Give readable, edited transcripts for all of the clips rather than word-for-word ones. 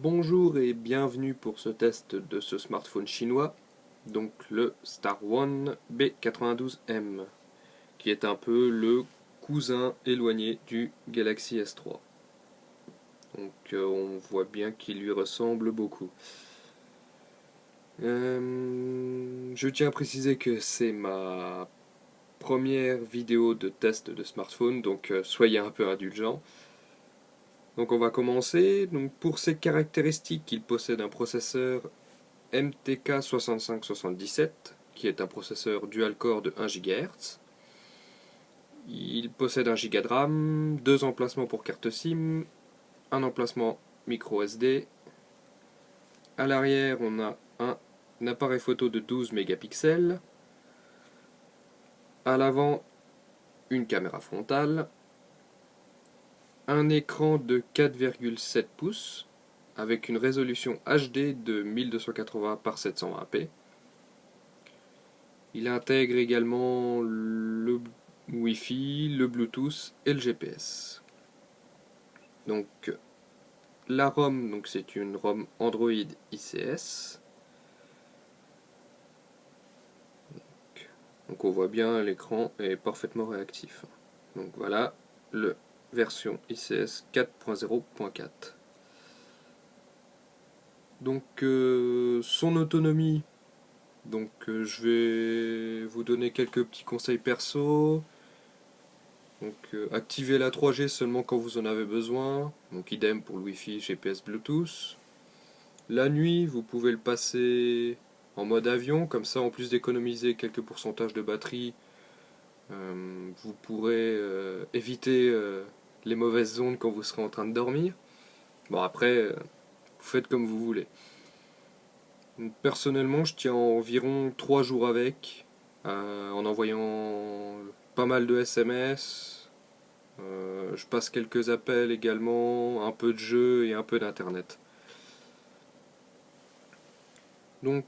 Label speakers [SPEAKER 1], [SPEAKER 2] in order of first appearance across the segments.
[SPEAKER 1] Bonjour et bienvenue pour ce test de ce smartphone chinois, donc le Star One B92M, qui est un peu le cousin éloigné du Galaxy S3. Donc on voit bien qu'il lui ressemble beaucoup. Je tiens à préciser que c'est ma première vidéo de test de smartphone, donc soyez un peu indulgents. Donc on va commencer. Donc pour ses caractéristiques, il possède un processeur MTK 6577, qui est un processeur dual-core de 1 GHz. Il possède 1 Go de RAM, deux emplacements pour carte SIM, un emplacement micro SD. À l'arrière, on a un appareil photo de 12 mégapixels. À l'avant, une caméra frontale. Un écran de 4,7 pouces avec une résolution HD de 1280 par 720p. Il intègre également le Wi-Fi, le Bluetooth et le GPS. Donc la ROM, donc c'est une ROM Android ICS. Donc on voit bien l'écran est parfaitement réactif. Donc voilà le version ICS 4.0.4. Donc son autonomie, donc je vais vous donner quelques petits conseils perso. Donc activez la 3G seulement quand vous en avez besoin. Donc idem pour le Wi-Fi, GPS, Bluetooth. La nuit, vous pouvez le passer en mode avion, comme ça en plus d'économiser quelques pourcentages de batterie, vous pourrez éviter les mauvaises ondes quand vous serez en train de dormir. Bon après, vous faites comme vous voulez. Personnellement, je tiens environ 3 jours avec, en envoyant pas mal de SMS. Je passe quelques appels également, un peu de jeux et un peu d'internet. Donc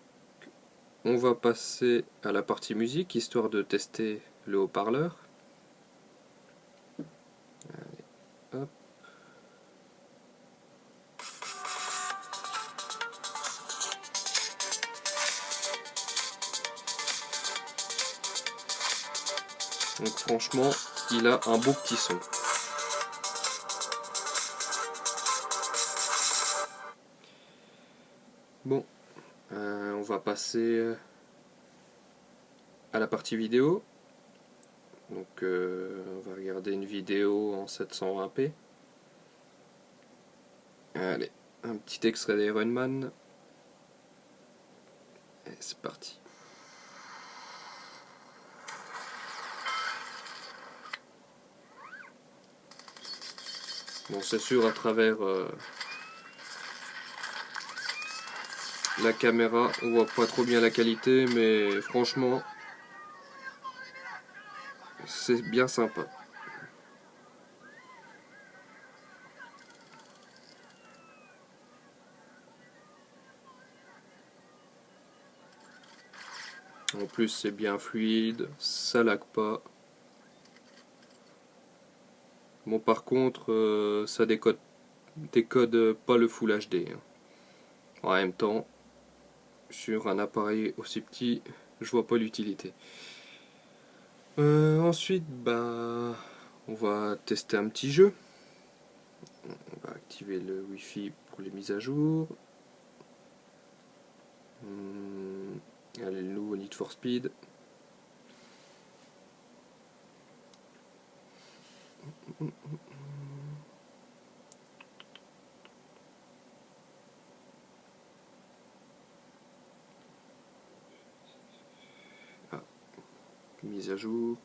[SPEAKER 1] on va passer à la partie musique, histoire de tester le haut-parleur. Hop. Donc franchement, il a un beau petit son. Bon, on va passer à la partie vidéo. Donc on va regarder une vidéo en 720p. Allez, un petit extrait d'Iron Man. Et c'est parti. Bon, c'est sûr, à travers la caméra, on voit pas trop bien la qualité, mais franchement, c'est bien sympa. En plus, c'est bien fluide, ça lag pas. Bon, par contre, ça décode pas le Full HD. En même temps, sur un appareil aussi petit, je vois pas l'utilité. Ensuite, bah, on va tester un petit jeu. On va activer le Wi-Fi pour les mises à jour. Allez, le nouveau Need for Speed. Ah, mise à jour.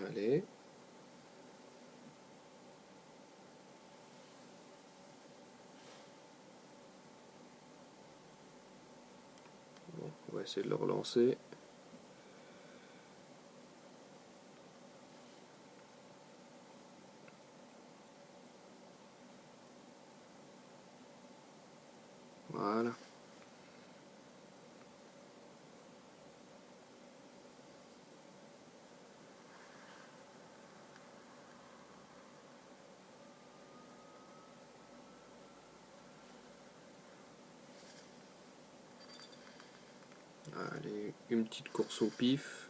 [SPEAKER 1] Allez. Bon, on va essayer de le relancer. Voilà. Allez, une petite course au pif.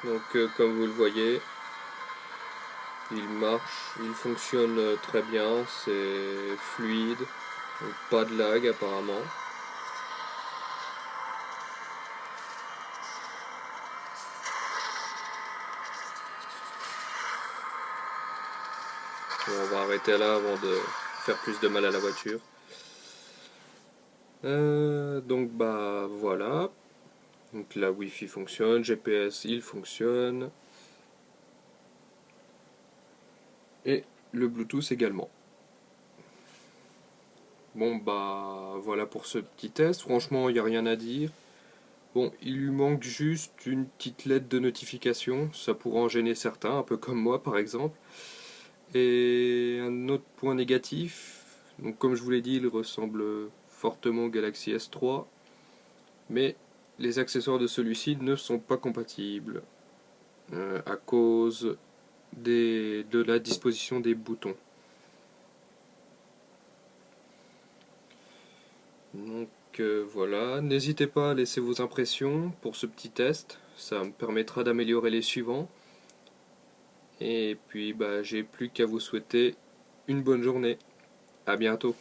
[SPEAKER 1] Donc comme vous le voyez, il marche, il fonctionne très bien, c'est fluide, donc pas de lag apparemment. Bon, on va arrêter là avant de faire plus de mal à la voiture. Donc bah voilà, donc la Wi-Fi fonctionne, GPS il fonctionne, et le Bluetooth également. Bon bah voilà pour ce petit test, franchement il n'y a rien à dire. Bon, il lui manque juste une petite lettre de notification, ça pourrait en gêner certains, un peu comme moi par exemple. Et un autre point négatif, donc comme je vous l'ai dit, il ressemble fortement au Galaxy S3, mais les accessoires de celui-ci ne sont pas compatibles à cause de la disposition des boutons. Donc voilà, n'hésitez pas à laisser vos impressions pour ce petit test, ça me permettra d'améliorer les suivants. Et puis bah, j'ai plus qu'à vous souhaiter une bonne journée. À bientôt.